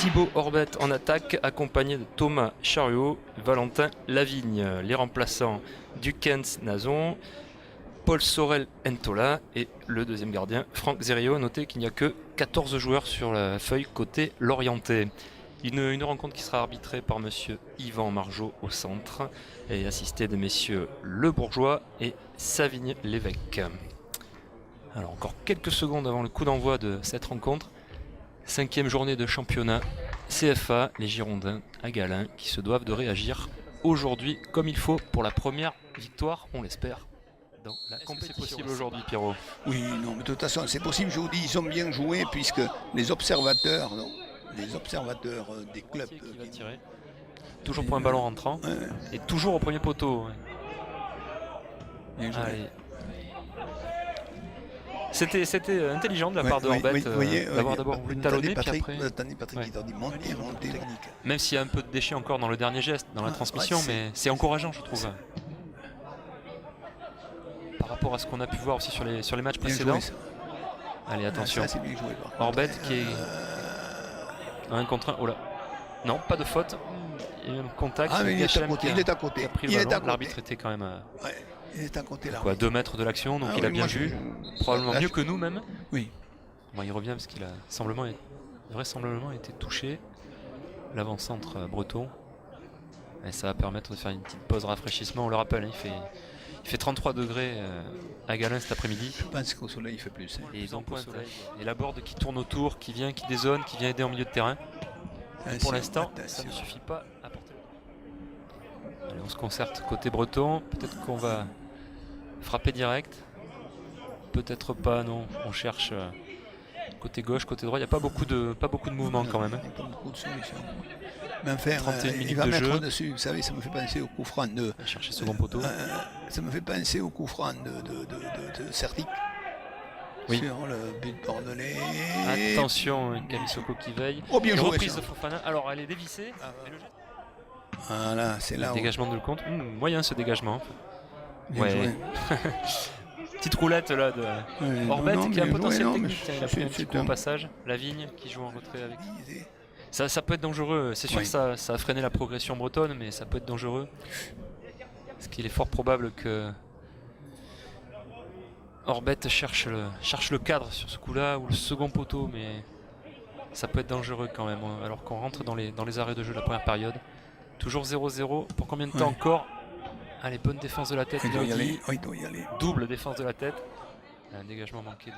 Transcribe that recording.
Thibaut Orbet en attaque, accompagné de Thomas Chariot, Valentin Lavigne. Les remplaçants Dukens Nazon, Paul Sorel Ntola et le deuxième gardien Franck Zerio. Notez qu'il n'y a que 14 joueurs sur la feuille côté Lorientais. Une rencontre qui sera arbitrée par monsieur Yvan Margeau au centre et assistée de messieurs Le Bourgeois et Savigne Lévesque. Alors encore quelques secondes avant le coup d'envoi de cette rencontre. 5e journée de championnat CFA, les Girondins à Galin qui se doivent de réagir aujourd'hui comme il faut pour la première victoire, on l'espère, dans la compétition. C'est possible aujourd'hui, Pierrot? Oui, non, mais de toute façon, c'est possible, je vous dis, ils ont bien joué puisque les observateurs des clubs... Qui va tirer. Toujours pour un ballon rentrant et toujours au premier poteau. Allez. C'était intelligent de la part de Orbet d'avoir d'abord voulu talonner puis après... Attendez, Patrick, il t'a dit monter. Même s'il y a un peu de déchets encore dans le dernier geste, dans la transmission, mais c'est encourageant, je trouve. Par rapport à ce qu'on a pu voir aussi sur les matchs précédents. Allez, attention. Orbet qui est... 1 contre 1, oh là. Non, pas de faute. Il y a un contact. Il est à côté. L'arbitre était quand même... Il est à côté là. À 2 mètres de l'action, donc il a bien vu. Probablement mieux que nous même. Oui. Bon, il revient parce qu'il a vraisemblablement été touché. L'avant-centre breton. Et ça va permettre de faire une petite pause rafraîchissement. On le rappelle, il fait 33 degrés à Galin cet après-midi. Je pense qu'au soleil il fait plus. Et donc et la board qui tourne autour, qui vient, qui dézone, qui vient aider en milieu de terrain. Pour l'instant, ça ne suffit pas à porter. Allez, on se concerte côté breton. Peut-être qu'on va frapper direct. Peut-être pas, non. On cherche côté gauche, côté droit. Il n'y a pas beaucoup de mouvement quand même. Il n'y a pas beaucoup de solutions. Mais enfin, 31 minutes il va de mettre jeu. Dessus. Vous savez, ça me fait penser au coup franc de... Chercher second poteau. Ça me fait penser au coup franc de Certic. Oui. Sur le but bordelais. Attention, Camisoko qui veille. Oh, bien joué. Reprise de Fofana. Alors, elle est dévissée. Voilà, c'est là. Dégagement de compte. Moyen ce dégagement. Bien joué. Petite roulette là de Orbet qui a un potentiel technique. Il a pris un petit coup au passage. Lavigne qui joue en retrait avec. Ça peut être dangereux. C'est sûr que ça a freiné la progression bretonne, mais ça peut être dangereux. Parce qu'il est fort probable que Orbet cherche le cadre sur ce coup-là ou le second poteau, mais ça peut être dangereux quand même. Alors qu'on rentre dans les arrêts de jeu de la première période. Toujours 0-0. Pour combien de temps encore? Allez, bonne défense de la tête. Il doit y aller. Double défense de la tête. Un dégagement manqué de